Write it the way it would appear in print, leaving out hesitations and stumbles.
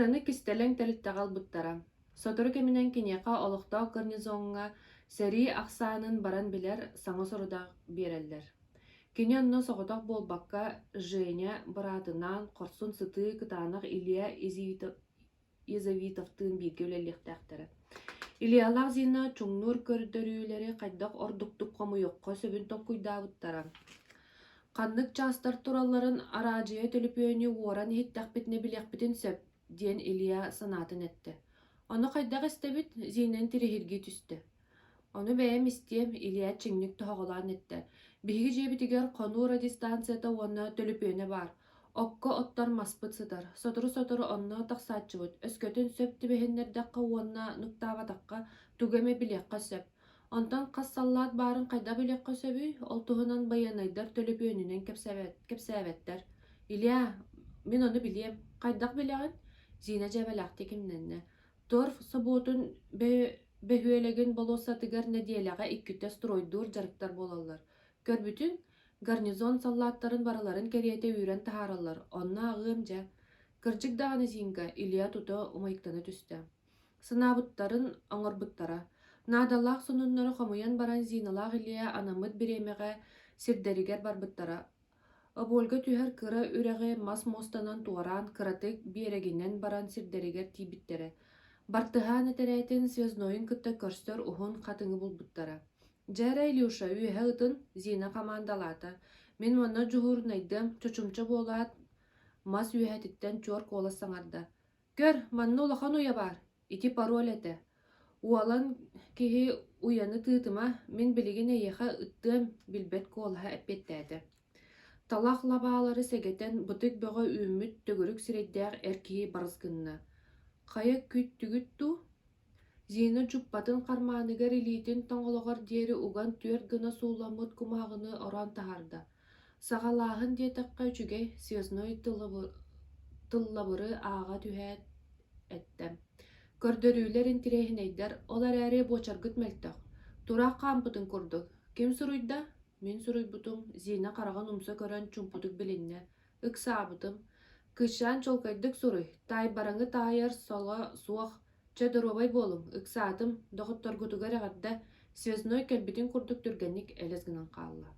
Кинаны кистелең тәлиттәгал буттара. Сотору кеминен кинека олохтоо гарнизонга сәри ақсаанын баран билер саңа соруда береллер. Кини онно соҕотох буолбакка Женя быраатынан хорсун сытыы кытаанах Илья Изавитовтын биирге үлэлиэхтээхтэрэ. Ильялаах зина чуңнуур көрдөрүүлэри хайдах ордуктук хомуйокко сөбүн топкуйдаабыттара. Ханнык частар туралларын араажыйа төлүпүөнү уоран иһиттээхпитине билиэхпитин сөп диэн Илья санаатын этте. Ону хайдах истебит зинен тирихирги түстэ. Ону бэйэм истиэм Илья чиңник тоһоҕолаан этте. Биһиги дьиэбитигэр хонуу радиостанцията уонна төлүпүөнэ бар. Окко оттор маспыт сытар. Сотору онно тахсааччыбыт. Өскөтүн сөп тибэһиннэрдэххэ уонна нуктаабатахха тугеме билиэххэ сөп. Онтон хассаллаат баарын хайда билиэххэ сөбүй, ол туһунан байанайдар төлүпүөнүнэн кэпсээбэттэр. Илья, мен ону билиэм. Хайдах билэҕин? Зина дьэбэлэхти кимнэннэ. Туор собуотун бөһүөлэгин болуосатыгар нэдиэлэҕэ иккүтэ стройдуур дьарыктар буолаллар. Көрбүтүн гарнизон саллааттарын бараларын кэриэтэ үүрэн таһаараллар. Онно агыым дьэ. Кырдьык даҕаны Зинка Илья туто умайыктана түстэ. Сынаабыттарын оҥорбуттара. Наадалаах сонуннары хомуйан баран Зиналаах Илья анаммыт бириэмэҕэ сирдэригэр барбыттара. Обуолга түһэр кыра үрэҕи мас мостанан туораан кыратык биэрэгинэн баран сирдэригэр тиибиттерэ. Бартыһаан этэрээттин связноойун кытта көрстөр уһун хатыҥы булбуттара. Дьээра Илюша үөһэ ытын Зина командалаата. Мен уонна дьуһуурнайдым, чочумча буолаат мас үөһэтиттэн чуор куола саҥарда. Көр, манна улахан уя бар, ити пароль этэ. Уолан киһи уяны тыытыма мен билигин эйэхэ ыттыам билбэт куолаһа эппеттээтэ. Талах лабаалары сегетен бытык бөҕө үүммүт төгүрүк сирэйдээх эр киһи барысгынна. Хая күт түгүт ту? Зина чуппатын хармааныгар илиитин тоҥолоҕор диэри уган түөрт гына сууламмыт кумааҕыны орон таһаарда. Саҕалааһын диэтэххэ үчүгэй связной тыллабыры ааҕа түһээт эттэ. Көрдөрүүлэрин тирэһинэйдэр ол эрээри буочаргыт мөлтөх. Тураах хаампытын курдук. Ким суруйда? Мен суруйбутум. Зина хараҕын умса көрөн чумпутук билиннэ. Ыксаабытым. Кыышаан чолкайдык суруй. Таай бараҥы таайар сола суох. Чэ доробай буолуҥ. Ыксаатым доҕотторгутугар эҕэрдэ связной кэлбитин курдук түргэнник элес гынан хаалла.